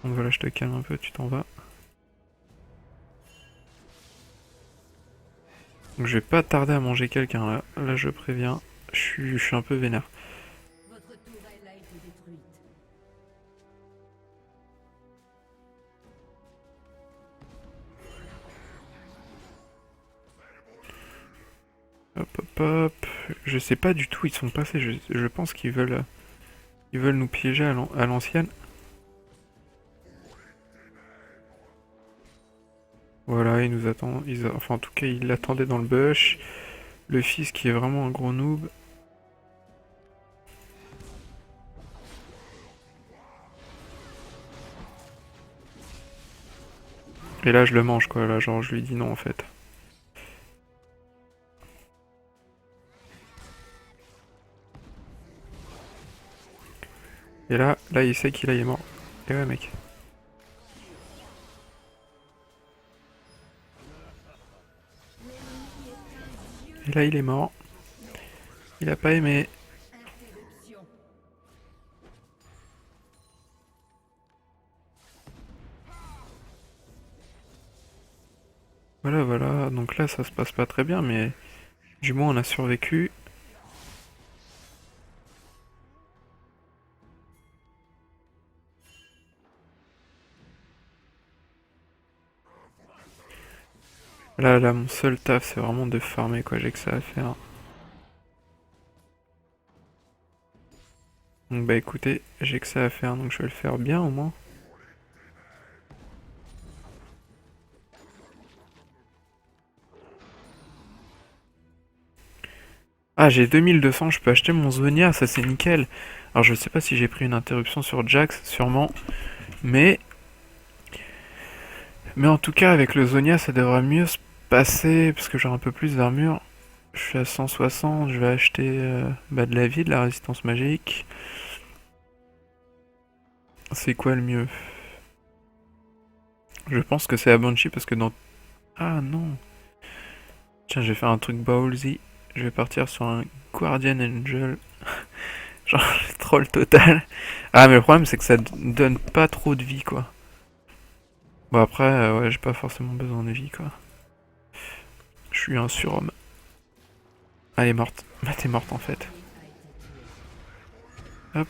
Donc voilà, je te calme un peu, tu t'en vas. Donc je vais pas tarder à manger quelqu'un là. Là je préviens, je suis un peu vénère. Votre tourelle a été détruite. Hop hop hop. Je sais pas du tout où ils sont passés, je pense qu'ils veulent nous piéger à l'ancienne. Voilà, ils nous attendent, enfin en tout cas ils l'attendaient dans le bush. Le fils qui est vraiment un gros noob. Et là je le mange quoi, là genre je lui dis non en fait. Et là il sait qu'il est mort. Et ouais mec. Et là il est mort. Il a pas aimé. Interruption. Voilà voilà, donc là ça se passe pas très bien mais du moins on a survécu. Là mon seul taf c'est vraiment de farmer quoi, j'ai que ça à faire. Donc bah écoutez, j'ai que ça à faire donc je vais le faire bien au moins. Ah, j'ai 2200, je peux acheter mon Zonia, ça c'est nickel. Alors je sais pas si j'ai pris une interruption sur Jax, sûrement. Mais, mais en tout cas, avec le Zonia, ça devrait mieux se passer, parce que j'ai un peu plus d'armure. Je suis à 160, je vais acheter bah, de la vie, de la résistance magique. C'est quoi le mieux? Je pense que c'est la Banshee, parce que dans... Ah non. Tiens, je vais faire un truc ballsy. Je vais partir sur un Guardian Angel. Genre, le troll total. Ah, mais le problème, c'est que ça donne pas trop de vie, quoi. Bon après, ouais, j'ai pas forcément besoin de vie quoi. Je suis un surhomme. Elle est morte. Bah t'es morte en fait. Hop.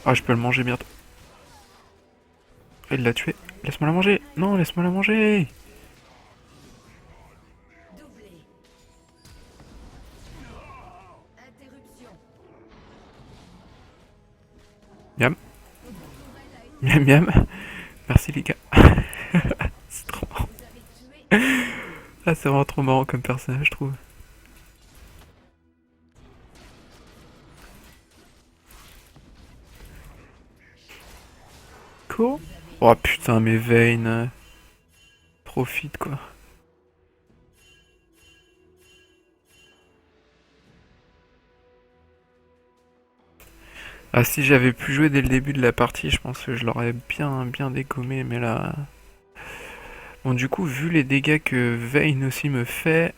Ah je peux le manger bientôt. Il l'a tué. Laisse-moi la manger. Non, laisse-moi la manger. Doublé. Interruption. Miam. Votre tourelle a été Miam miam. Merci les gars. C'est trop marrant. Vous avez tué un ennemi. Ah c'est vraiment trop marrant comme personnage je trouve. Quoi? Oh putain mes veines. Profite quoi. Ah si j'avais pu jouer dès le début de la partie, je pense que je l'aurais bien dégommé, mais là... Bon du coup, vu les dégâts que Vayne aussi me fait,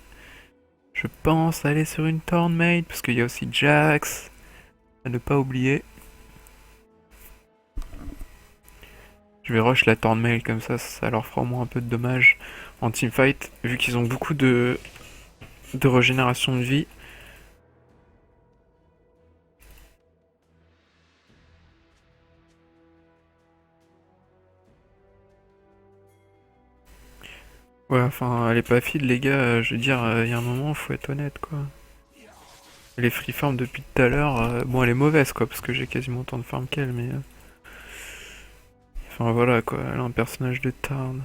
je pense aller sur une Tornmaid, parce qu'il y a aussi Jax, à ne pas oublier. Je vais rush la Tornmaid comme ça leur fera au moins un peu de dommages en teamfight, vu qu'ils ont beaucoup de régénération de vie. Ouais, enfin, elle est pas fide, les gars. Je veux dire, il y a un moment, faut être honnête, quoi. Les freeform depuis tout à l'heure, bon, elle est mauvaise, quoi, parce que j'ai quasiment autant de farm qu'elle, mais. Enfin, voilà, quoi. Elle a un personnage de tarn.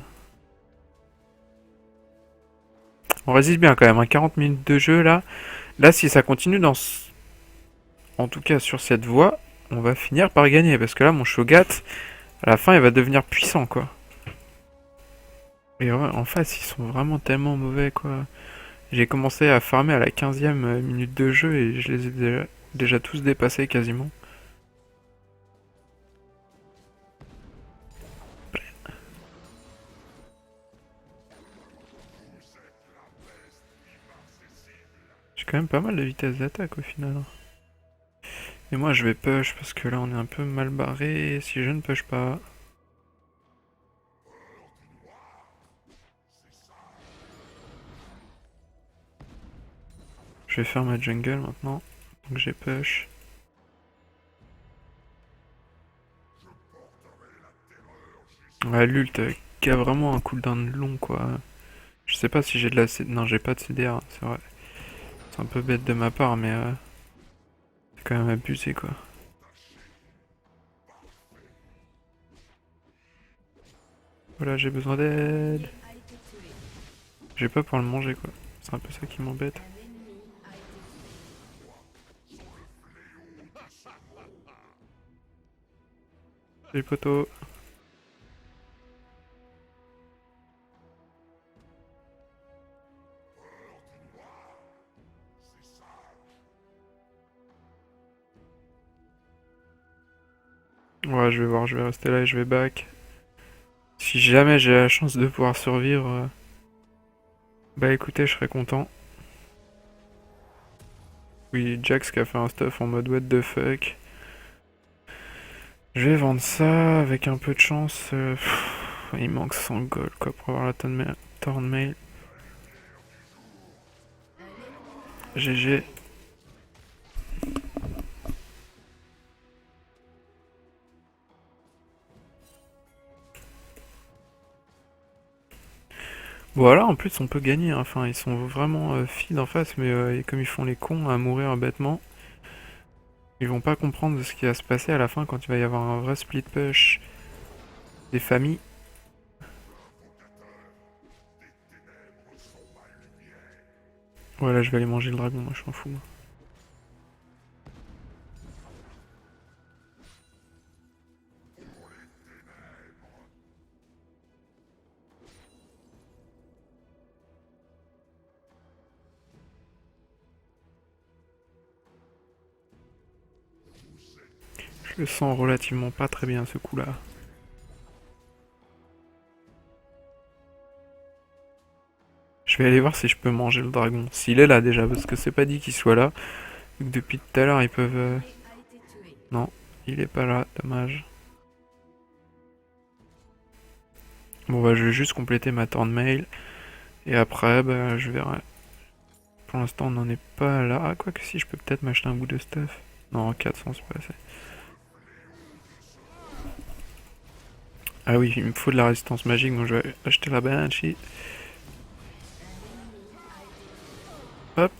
On résiste bien quand même, hein. 40 minutes de jeu, là. Là, si ça continue en tout cas sur cette voie, on va finir par gagner. Parce que là, mon Shogat, à la fin, il va devenir puissant, quoi. Et ouais, en face, ils sont vraiment tellement mauvais, quoi. J'ai commencé à farmer à la 15e minute de jeu et je les ai déjà tous dépassés quasiment. J'ai quand même pas mal de vitesse d'attaque au final. Et moi, je vais push parce que là, on est un peu mal barré. Si je ne push pas. Je vais faire ma jungle maintenant. Donc j'ai push. Ouais, l'ult qui a vraiment un cooldown long quoi. Je sais pas si j'ai de la non, j'ai pas de CDR, c'est vrai. C'est un peu bête de ma part, mais c'est quand même abusé quoi. Voilà, j'ai besoin d'aide. A été tué. J'ai pas pour le manger quoi. C'est un peu ça qui m'embête. Un ennemi a été Les poteaux. Ouais, je vais voir, je vais rester là et je vais back. Si jamais j'ai la chance de pouvoir survivre, bah écoutez, je serais content. Oui, Jax qui a fait un stuff en mode what the fuck. Je vais vendre ça avec un peu de chance. Il manque 100 gold quoi pour avoir la torn mail. GG. Voilà, en plus on peut gagner, hein. Enfin ils sont vraiment feed en face, mais comme ils font les cons à mourir bêtement, ils vont pas comprendre ce qui va se passer à la fin quand il va y avoir un vrai split push des familles. Voilà, je vais aller manger le dragon, moi je m'en fous. Je le sens relativement pas très bien ce coup-là. Je vais aller voir si je peux manger le dragon. S'il est là déjà, parce que c'est pas dit qu'il soit là. Vu que depuis tout à l'heure ils peuvent... a été tué. Non, il est pas là, dommage. Bon bah je vais juste compléter ma turn mail. Et après, bah je verrai. Pour l'instant on n'en est pas là. Ah, quoique si, je peux peut-être m'acheter un bout de stuff. Non, 400 c'est pas assez. Ah oui, il me faut de la résistance magique, donc je vais acheter la Banshee. Hop.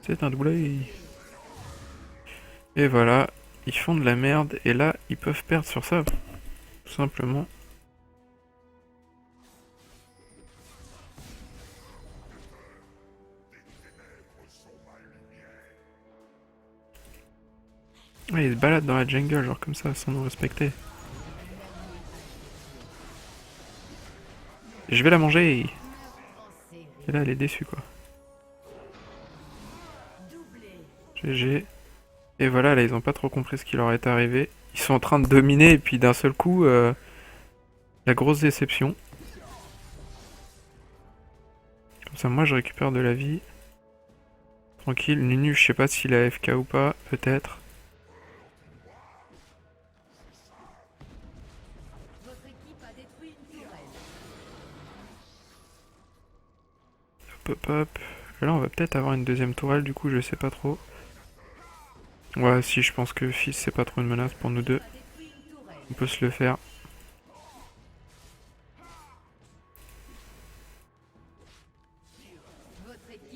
C'est un doublé. Et voilà, ils font de la merde, et là, ils peuvent perdre sur ça. Tout simplement. Ouais, ils se baladent dans la jungle, genre comme ça, sans nous respecter. Je vais la manger. En série. Et là, elle est déçue, quoi. Doublé. GG. Et voilà, là, ils ont pas trop compris ce qui leur est arrivé. Ils sont en train de dominer, et puis d'un seul coup, la grosse déception. Comme ça, moi, je récupère de la vie. Tranquille. Nunu, je sais pas s'il a AFK ou pas, peut-être. Votre équipe a détruit une tourelle. Hop, hop, hop. Là, on va peut-être avoir une deuxième tourelle, du coup, je sais pas trop. Ouais, si, je pense que Fils, c'est pas trop une menace pour nous deux. A détruit une tourelle. On peut se le faire.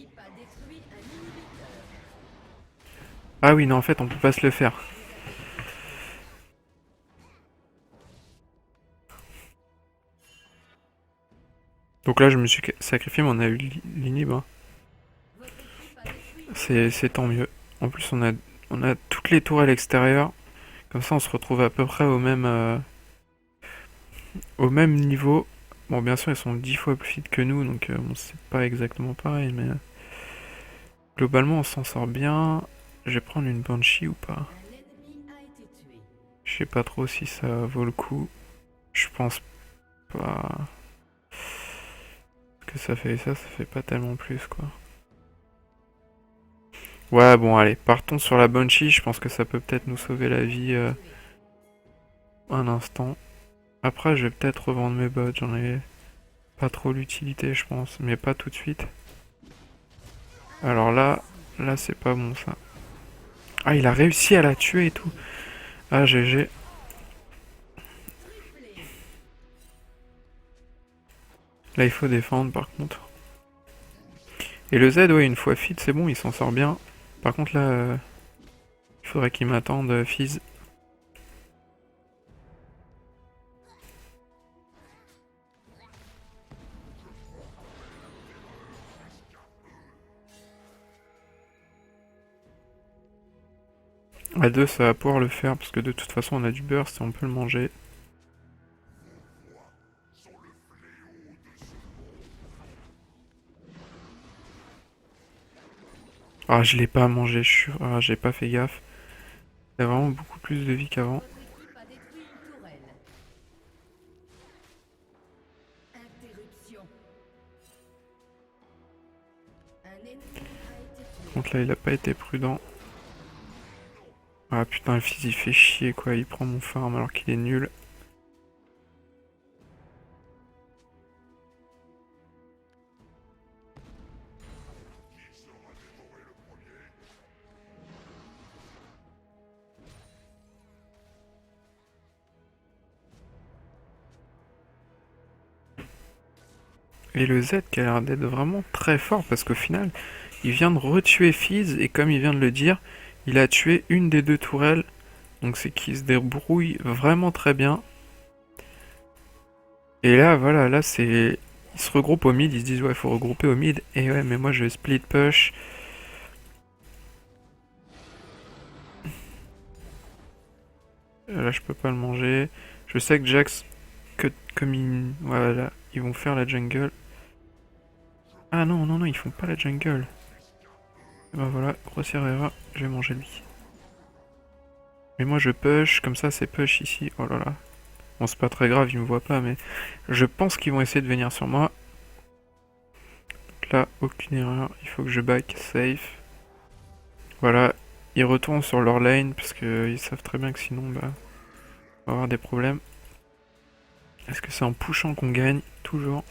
équipe a détruit un inhibiteur. Ah oui, non, en fait, on peut pas se le faire. Donc là, je me suis sacrifié, mais on a eu l'inhib, hein. Votre équipe a détruit une C'est tant mieux. En plus, on a toutes les tours à l'extérieur. Comme ça, on se retrouve à peu près au même niveau. Bon, bien sûr, ils sont 10 fois plus vite que nous, donc bon, c'est pas exactement pareil, mais globalement, on s'en sort bien. Je vais prendre une Banshee ou pas? Un ennemi a été tué. Je sais pas trop si ça vaut le coup. Je pense pas que ça fait pas tellement plus, quoi. Ouais, bon, allez, partons sur la Banshee. Je pense que ça peut peut-être nous sauver la vie un instant. Après, je vais peut-être revendre mes bots. J'en ai pas trop l'utilité, je pense, mais pas tout de suite. Alors là, c'est pas bon ça. Ah, il a réussi à la tuer et tout. Ah, GG. Là, il faut défendre par contre. Et le Z, ouais, une fois fit, c'est bon, il s'en sort bien. Par contre, là, il faudrait qu'il m'attende, Fizz. À 2, ça va pouvoir le faire, parce que de toute façon, on a du burst et on peut le manger. Ah, je l'ai pas mangé, je suis... Ah, j'ai pas fait gaffe. Il y a vraiment beaucoup plus de vie qu'avant. Votre équipe a détruit une tourelle. Interruption. Un ennemi a été tué. Donc là, il a pas été prudent. Ah putain, le fils il fait chier quoi, il prend mon farm alors qu'il est nul. Et le Z qui a l'air d'être vraiment très fort parce qu'au final, il vient de retuer Fizz et comme il vient de le dire, il a tué une des deux tourelles. Donc c'est qu'il se débrouille vraiment très bien. Et là, voilà, là c'est... Ils se regroupent au mid, ils se disent ouais, faut regrouper au mid. Et ouais, mais moi je split push. Là je peux pas le manger. Je sais que Jax, comme ils... Voilà, ils vont faire la jungle. Ah non, non, non, ils font pas la jungle. Et ben voilà, grosse erreur, je vais manger lui. Mais moi je push, comme ça c'est push ici. Oh là là. Bon, c'est pas très grave, ils me voient pas, mais je pense qu'ils vont essayer de venir sur moi. Donc là, aucune erreur, il faut que je back safe. Voilà, ils retournent sur leur lane parce qu'ils savent très bien que sinon, bah, on va avoir des problèmes. Est-ce que c'est en pushant qu'on gagne? Toujours.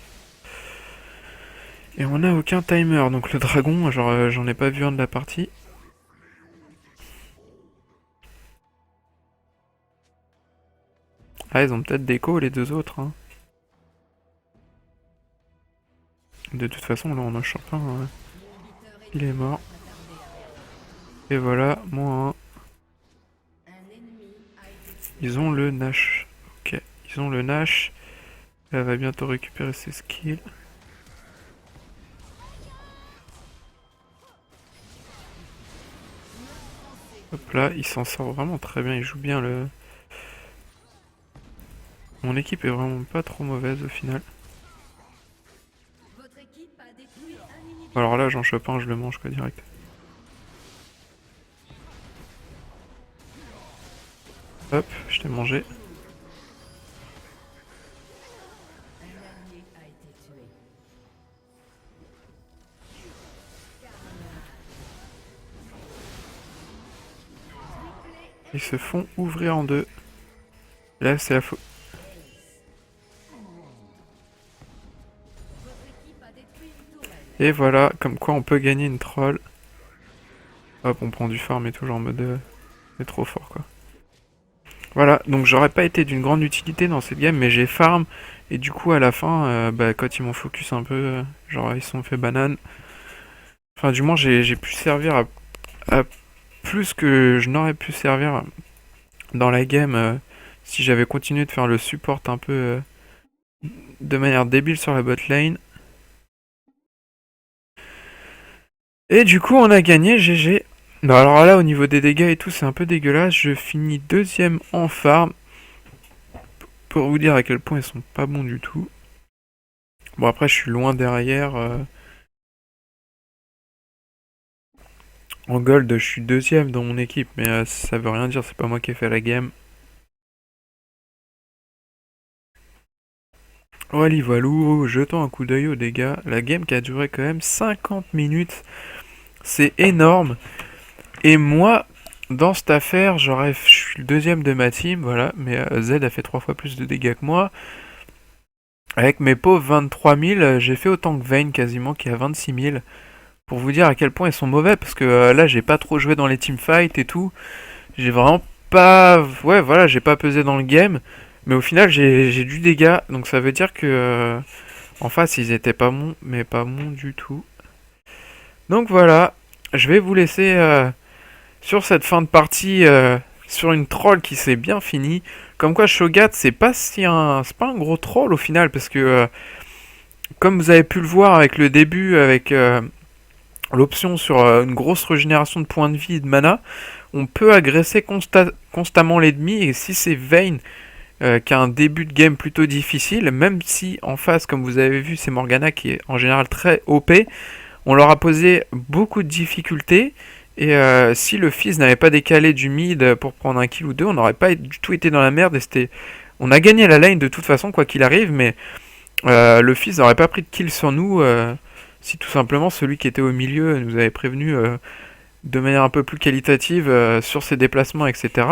Et on n'a aucun timer, donc le dragon, genre, j'en ai pas vu un de la partie. Ah, ils ont peut-être déco les deux autres, hein. De toute façon, là, on en chope un, hein. L'inhibiteur Il est ennemi mort. va pas tarder à réapparaître. Et voilà, moins un. Un ennemi a été tué. Ils ont le Nash. Ok, ils ont le Nash. Elle va bientôt récupérer ses skills. Hop là, il s'en sort vraiment très bien, il joue bien le... Mon équipe est vraiment pas trop mauvaise au final. Votre équipe a détruit un inhibiteur. Alors là, j'en chope un, je le mange quoi direct. Hop, je t'ai mangé. Un allié a été tué. Ils se font ouvrir en deux. Là, c'est la faute. Votre équipe a détruit une tourelle. Et voilà, comme quoi on peut gagner une troll. Hop, on prend du farm et tout, genre en mode... c'est trop fort quoi. Voilà, donc j'aurais pas été d'une grande utilité dans cette game, mais j'ai farm. Et du coup, à la fin, bah, quand ils m'ont focus un peu, genre ils se sont fait banane. Enfin, du moins, j'ai pu servir à plus que je n'aurais pu servir dans la game si j'avais continué de faire le support un peu de manière débile sur la bot lane. Et du coup, on a gagné, GG. Non, alors là, au niveau des dégâts et tout, c'est un peu dégueulasse. Je finis deuxième en farm. Pour vous dire à quel point ils sont pas bons du tout. Bon, après, je suis loin derrière. En gold, je suis deuxième dans mon équipe, mais ça veut rien dire, c'est pas moi qui ai fait la game. Voilà, voilou, jetons un coup d'œil aux dégâts. La game qui a duré quand même 50 minutes. C'est énorme. Et moi, dans cette affaire, je suis le deuxième de ma team, voilà, mais Z a fait 3 fois plus de dégâts que moi. Avec mes pauvres 23 000, j'ai fait autant que Vayne quasiment, qui a 26 000. Pour vous dire à quel point ils sont mauvais, parce que là, j'ai pas trop joué dans les teamfights et tout. J'ai vraiment pas... Ouais, voilà, j'ai pas pesé dans le game. Mais au final, j'ai du dégât, donc ça veut dire que... en face, ils étaient pas bons, mais pas bons du tout. Donc voilà, je vais vous laisser sur cette fin de partie, sur une troll qui s'est bien finie. Comme quoi, Shogat, c'est pas un gros troll au final, parce que comme vous avez pu le voir avec le début, avec l'option sur une grosse régénération de points de vie et de mana, on peut agresser constamment l'ennemi, et si c'est Vayne qui a un début de game plutôt difficile, même si en face, comme vous avez vu, c'est Morgana qui est en général très OP, on leur a posé beaucoup de difficultés. Et si le fils n'avait pas décalé du mid pour prendre un kill ou deux, on n'aurait pas du tout été dans la merde. On a gagné la lane de toute façon, quoi qu'il arrive, mais le fils n'aurait pas pris de kill sur nous si tout simplement celui qui était au milieu nous avait prévenu de manière un peu plus qualitative sur ses déplacements, etc.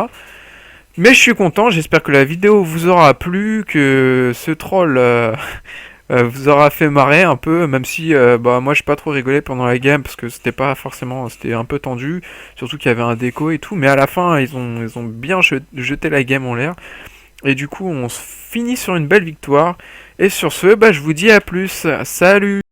Mais je suis content, j'espère que la vidéo vous aura plu, que ce troll vous aura fait marrer un peu, même si bah moi j'ai pas trop rigolé pendant la game parce que c'était pas forcément, c'était un peu tendu, surtout qu'il y avait un déco et tout, mais à la fin ils ont bien jeté la game en l'air, et du coup on finit sur une belle victoire, et sur ce, bah je vous dis à plus, salut!